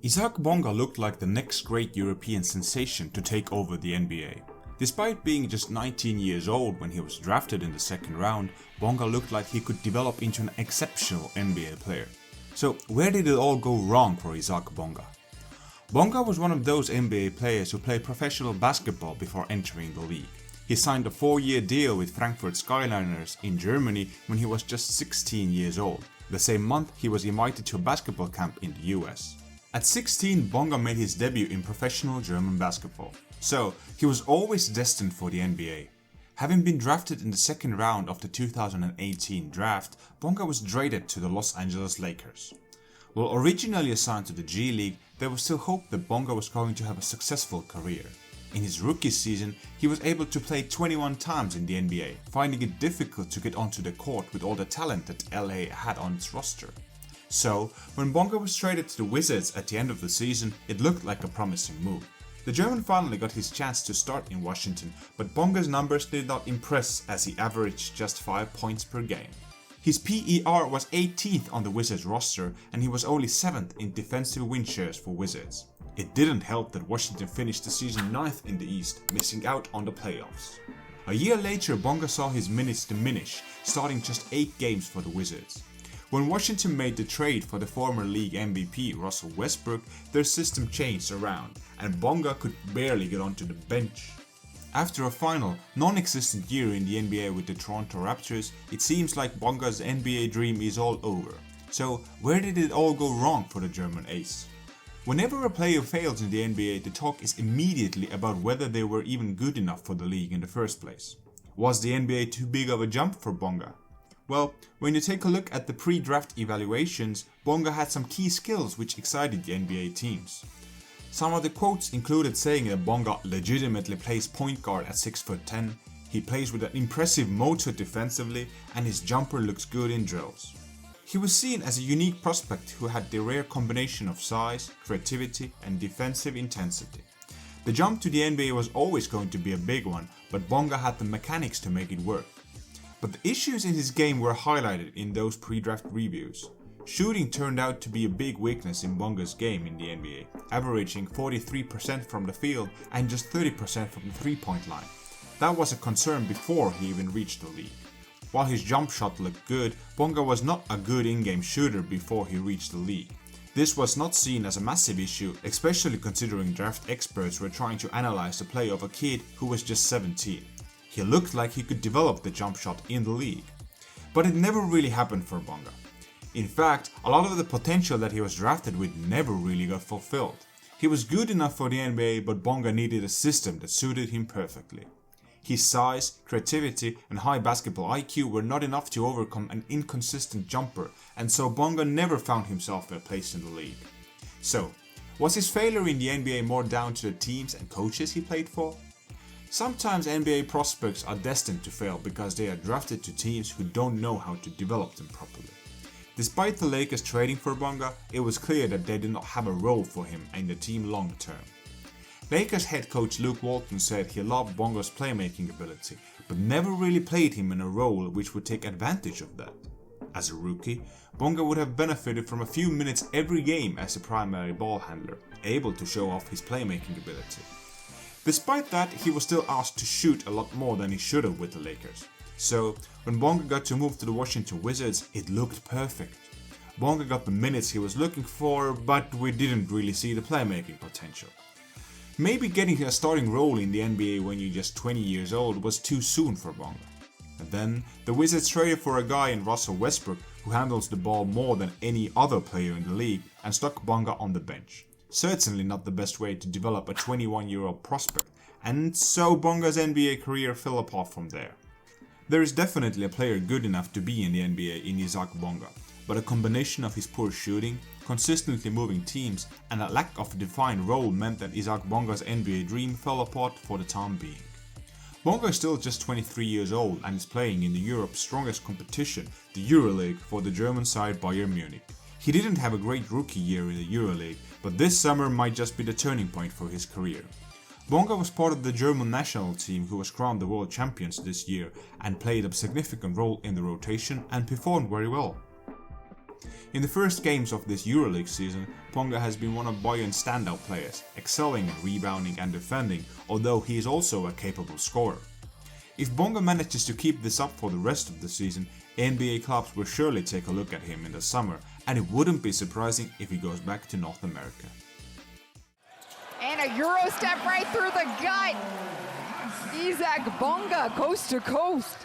Isaac Bonga looked like the next great European sensation to take over the NBA. Despite being just 19 years old when he was drafted in the second round, Bonga looked like he could develop into an exceptional NBA player. So where did it all go wrong for Isaac Bonga? Bonga was one of those NBA players who played professional basketball before entering the league. He signed a 4-year deal with Frankfurt Skyliners in Germany when he was just 16 years old. The same month he was invited to a basketball camp in the US. At 16, Bonga made his debut in professional German basketball, so he was always destined for the NBA. Having been drafted in the second round of the 2018 draft, Bonga was traded to the Los Angeles Lakers. While originally assigned to the G League, there was still hope that Bonga was going to have a successful career. In his rookie season, he was able to play 21 times in the NBA, finding it difficult to get onto the court with all the talent that LA had on its roster. So, when Bonga was traded to the Wizards at the end of the season, it looked like a promising move. The German finally got his chance to start in Washington, but Bonga's numbers did not impress as he averaged just 5 points per game. His PER was 18th on the Wizards roster and he was only 7th in defensive win shares for Wizards. It didn't help that Washington finished the season 9th in the East, missing out on the playoffs. A year later, Bonga saw his minutes diminish, starting just 8 games for the Wizards. When Washington made the trade for the former league MVP Russell Westbrook, their system changed around, and Bonga could barely get onto the bench. After a final, non-existent year in the NBA with the Toronto Raptors, it seems like Bonga's NBA dream is all over. So where did it all go wrong for the German ace? Whenever a player fails in the NBA, the talk is immediately about whether they were even good enough for the league in the first place. Was the NBA too big of a jump for Bonga? Well, when you take a look at the pre-draft evaluations, Bonga had some key skills which excited the NBA teams. Some of the quotes included saying that Bonga legitimately plays point guard at 6'10", he plays with an impressive motor defensively, and his jumper looks good in drills. He was seen as a unique prospect who had the rare combination of size, creativity and defensive intensity. The jump to the NBA was always going to be a big one, but Bonga had the mechanics to make it work. But the issues in his game were highlighted in those pre-draft reviews. Shooting turned out to be a big weakness in Bonga's game in the NBA, averaging 43% from the field and just 30% from the 3-point line. That was a concern before he even reached the league. While his jump shot looked good, Bonga was not a good in-game shooter before he reached the league. This was not seen as a massive issue, especially considering draft experts were trying to analyze the play of a kid who was just 17. He looked like he could develop the jump shot in the league. But it never really happened for Bonga. In fact, a lot of the potential that he was drafted with never really got fulfilled. He was good enough for the NBA, but Bonga needed a system that suited him perfectly. His size, creativity and high basketball IQ were not enough to overcome an inconsistent jumper, and so Bonga never found himself a place in the league. So, was his failure in the NBA more down to the teams and coaches he played for? Sometimes NBA prospects are destined to fail because they are drafted to teams who don't know how to develop them properly. Despite the Lakers trading for Bonga, it was clear that they did not have a role for him in the team long term. Lakers head coach Luke Walton said he loved Bonga's playmaking ability, but never really played him in a role which would take advantage of that. As a rookie, Bonga would have benefited from a few minutes every game as a primary ball handler, able to show off his playmaking ability. Despite that, he was still asked to shoot a lot more than he should have with the Lakers. So, when Bonga got to move to the Washington Wizards, it looked perfect. Bonga got the minutes he was looking for, but we didn't really see the playmaking potential. Maybe getting a starting role in the NBA when you're just 20 years old was too soon for Bonga. And then, the Wizards traded for a guy in Russell Westbrook who handles the ball more than any other player in the league and stuck Bonga on the bench. Certainly not the best way to develop a 21-year-old prospect, and so Bonga's NBA career fell apart from there. There is definitely a player good enough to be in the NBA in Isaac Bonga, but a combination of his poor shooting, consistently moving teams, and a lack of a defined role meant that Isaac Bonga's NBA dream fell apart for the time being. Bonga is still just 23 years old and is playing in the Europe's strongest competition, the EuroLeague, for the German side Bayern Munich. He didn't have a great rookie year in the EuroLeague, but this summer might just be the turning point for his career. Bonga was part of the German national team who was crowned the world champions this year and played a significant role in the rotation and performed very well. In the first games of this EuroLeague season, Bonga has been one of Bayern's standout players, excelling in rebounding and defending, although he is also a capable scorer. If Bonga manages to keep this up for the rest of the season, NBA clubs will surely take a look at him in the summer, and it wouldn't be surprising if he goes back to North America. And a Euro step right through the gut. Isaac Bonga, coast to coast.